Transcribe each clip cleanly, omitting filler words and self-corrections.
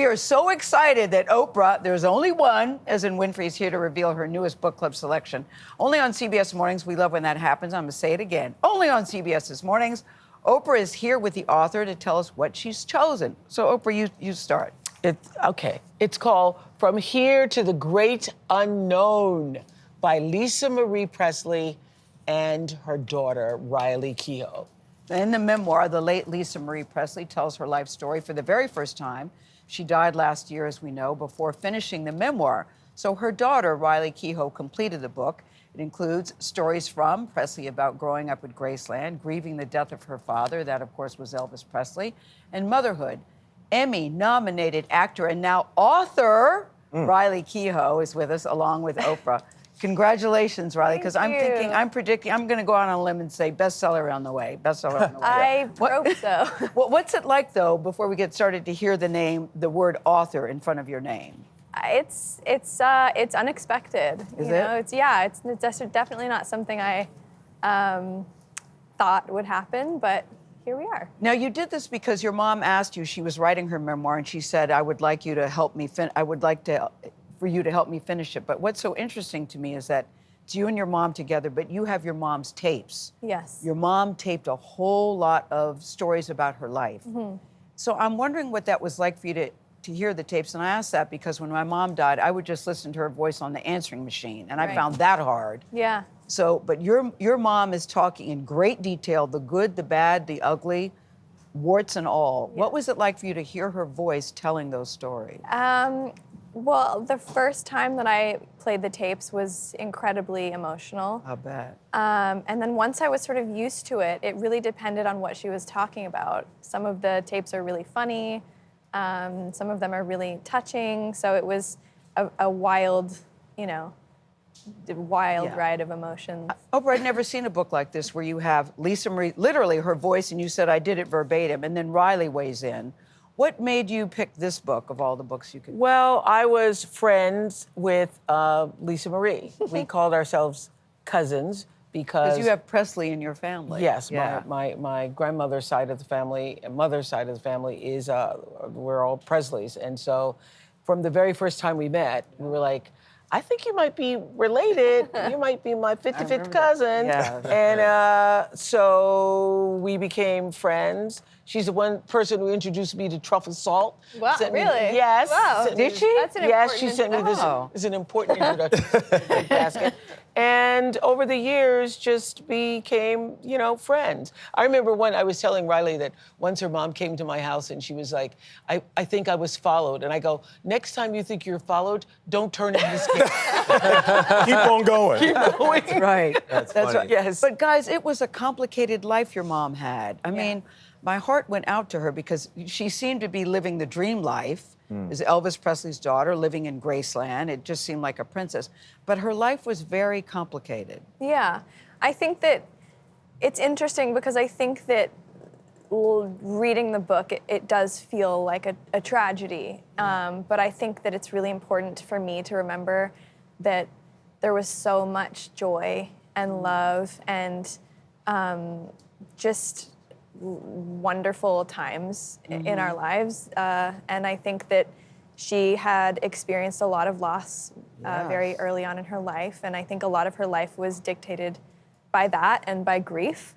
are so excited that Oprah, there's only one, as in Winfrey's here to reveal her newest book club selection. Only on CBS Mornings. We love when that happens. I'm going to say it again. Only on CBS's Mornings. Oprah is here with the author to tell us what she's chosen. So, Oprah, you start. Okay. It's called From Here to the Great Unknown by Lisa Marie Presley and her daughter, Riley Keough. In the memoir, the late Lisa Marie Presley tells her life story for the very first time. She died last year, as we know, before finishing the memoir. So her daughter, Riley Keough, completed the book. It includes stories from Presley about growing up at Graceland, grieving the death of her father, that, of course, was Elvis Presley, and motherhood. Emmy-nominated actor and now author Riley Keough is with us, along with Oprah. Congratulations, Riley, because I'm predicting, I'm going to go out on a limb and say bestseller on the way. Bestseller on the way. I hope so. What's it like, though, before we get started, to hear the word author in front of your name? It's unexpected. Is it? It's definitely not something I thought would happen, but here we are. Now, you did this because your mom asked you. She was writing her memoir, and she said, "I would like you to help me. For you to help me finish it." But what's so interesting to me is that it's you and your mom together, but you have your mom's tapes. Yes. Your mom taped a whole lot of stories about her life. Mm-hmm. So I'm wondering what that was like for you to hear the tapes. And I asked that because when my mom died, I would just listen to her voice on the answering machine, and I found that hard. Yeah. So, but your mom is talking in great detail, the good, the bad, the ugly, warts and all. Yeah. What was it like for you to hear her voice telling those stories? Well, the first time that I played the tapes was incredibly emotional. I bet. And then once I was sort of used to it, it really depended on what she was talking about. Some of the tapes are really funny. Some of them are really touching. So it was a wild, ride of emotions. Oprah, I'd never seen a book like this where you have Lisa Marie, literally her voice, and you said, "I did it verbatim," and then Riley weighs in. What made you pick this book of all the books you could? Well, I was friends with Lisa Marie. We called ourselves cousins because you have Presley in your family. Yes, my grandmother's side of the family and mother's side of the family is, we're all Presleys. And so from the very first time we met, we were like, I think you might be related. You might be my 55th cousin. Yeah. And so we became friends. She's the one person who introduced me to truffle salt. Wow, really? Yes. Wow. Did she? That's an yes, important she sent me this. Oh. It's an important introduction basket. And over the years, just became, friends. I remember when I was telling Riley that once her mom came to my house and she was like, I think I was followed. And I go, next time you think you're followed, don't turn in this game. Keep on going. Keep going. Right. That's right. Yes. But guys, it was a complicated life your mom had. I mean, my heart went out to her because she seemed to be living the dream life. As Elvis Presley's daughter, living in Graceland. It just seemed like a princess. But her life was very complicated. Yeah. I think that it's interesting because I think that reading the book, it does feel like a tragedy. But I think that it's really important for me to remember that there was so much joy and love and just wonderful times in our lives. And I think that she had experienced a lot of loss very early on in her life. And I think a lot of her life was dictated by that and by grief.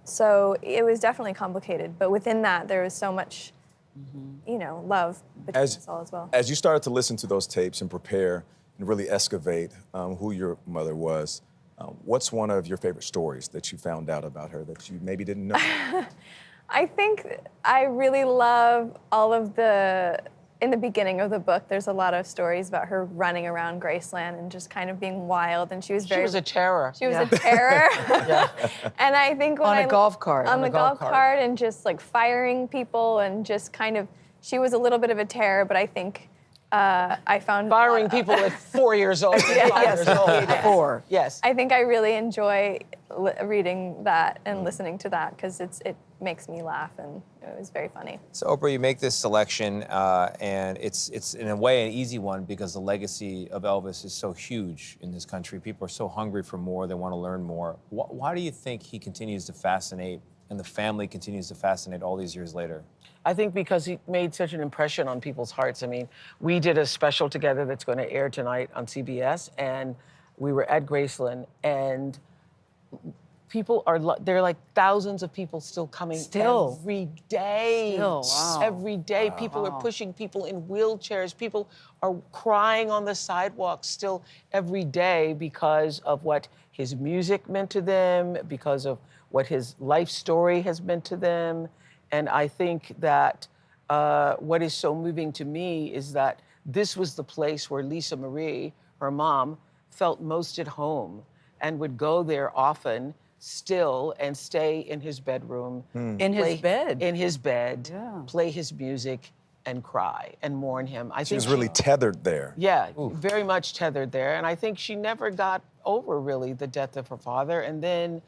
So it was definitely complicated. But within that, there was so much, love between us all as well. As you started to listen to those tapes and prepare and really excavate who your mother was, what's one of your favorite stories that you found out about her that you maybe didn't know? I think I really love all of in the beginning of the book, there's a lot of stories about her running around Graceland and just kind of being wild, and she was She was a terror. She was a terror. And I think when On a golf cart. On the golf cart and just like firing people and just kind of, she was a little bit of a terror, but I think I found firing people at 4 years old. 5 years old. 4. Yes. I think I really enjoy reading that and listening to that because it makes me laugh and it was very funny. So Oprah, you make this selection and it's in a way an easy one because the legacy of Elvis is so huge in this country. People are so hungry for more, they want to learn more. Why do you think he continues to fascinate and the family continues to fascinate all these years later? I think because he made such an impression on people's hearts. I mean, we did a special together that's going to air tonight on CBS, and we were at Graceland, and people are, there are like thousands of people still coming every day. Wow. Every day. People are pushing people in wheelchairs. People are crying on the sidewalks still every day because of what his music meant to them, because of what his life story has meant to them. And I think that what is so moving to me is that this was the place where Lisa Marie, her mom, felt most at home and would go there often still and stay in his bedroom. In his bed. In his bed, Yeah. play his music and cry and mourn him. I She think was really tethered there. yeah, very much tethered there. And I think she never got over really the death of her father. And then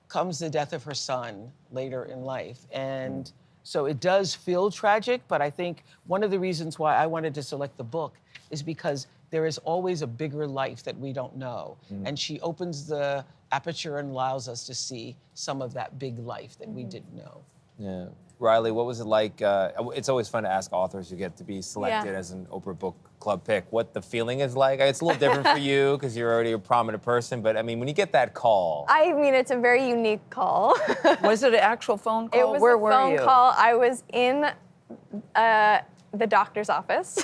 comes the death of her son later in life. And so it does feel tragic, but I think one of the reasons why I wanted to select the book is because there is always a bigger life that we don't know. And she opens the aperture and allows us to see some of that big life that we didn't know. Yeah. Riley, what was it like? It's always fun to ask authors who get to be selected Yeah. as an Oprah Book Club pick what the feeling is like. It's a little different for you because you're already a prominent person, but I mean, when you get that call. I mean, it's a very unique call. Was it an actual phone call? It was Where a were phone you? call. I was in the doctor's office.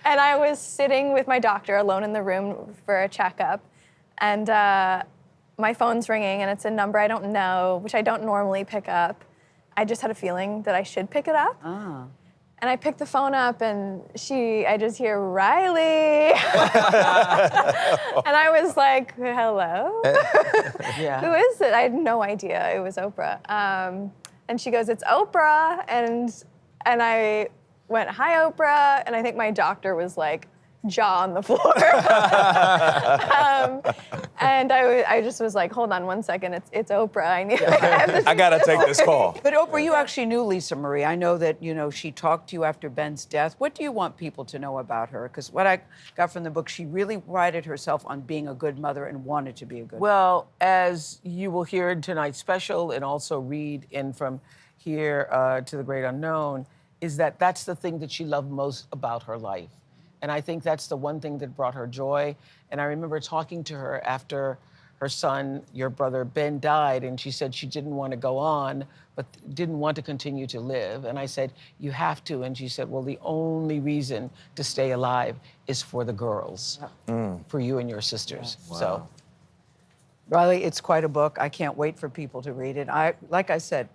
And I was sitting with my doctor alone in the room for a checkup. And my phone's ringing, and it's a number I don't know, which I don't normally pick up. I just had a feeling that I should pick it up. Ah. And I picked the phone up, and I just hear, Riley. And I was like, hello? Yeah. Who is it? I had no idea it was Oprah. And she goes, it's Oprah. And I went, hi, Oprah. And I think my doctor was like, jaw on the floor. And I just was like, hold on one second, it's Oprah. I gotta take this call. But Oprah, you actually knew Lisa Marie. I know that, she talked to you after Ben's death. What do you want people to know about her? Because what I got from the book, she really prided herself on being a good mother and wanted to be a good mother. Well, as you will hear in tonight's special and also read in From Here to the Great Unknown, is that that's the thing that she loved most about her life. And I think that's the one thing that brought her joy. And I remember talking to her after her son, your brother Ben, died, and she said she didn't want to go on, but didn't want to continue to live. And I said, you have to. And she said, well, the only reason to stay alive is for the girls, for you and your sisters. Wow. So, Riley, it's quite a book. I can't wait for people to read it. Like I said,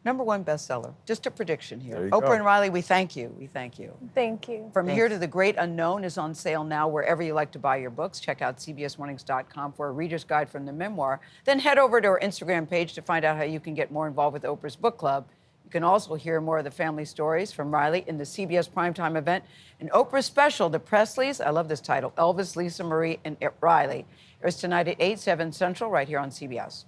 #1 bestseller. Just a prediction here. There you Oprah go. and Riley, we thank you. We thank you. Thank you. From Here to the Great Unknown is on sale now wherever you like to buy your books. Check out cbsmornings.com for a reader's guide from the memoir. Then head over to our Instagram page to find out how you can get more involved with Oprah's book club. You can also hear more of the family stories from Riley in the CBS Primetime event. An Oprah special, The Presleys, I love this title, Elvis, Lisa Marie, and Riley. Airs tonight at 8, 7 Central right here on CBS.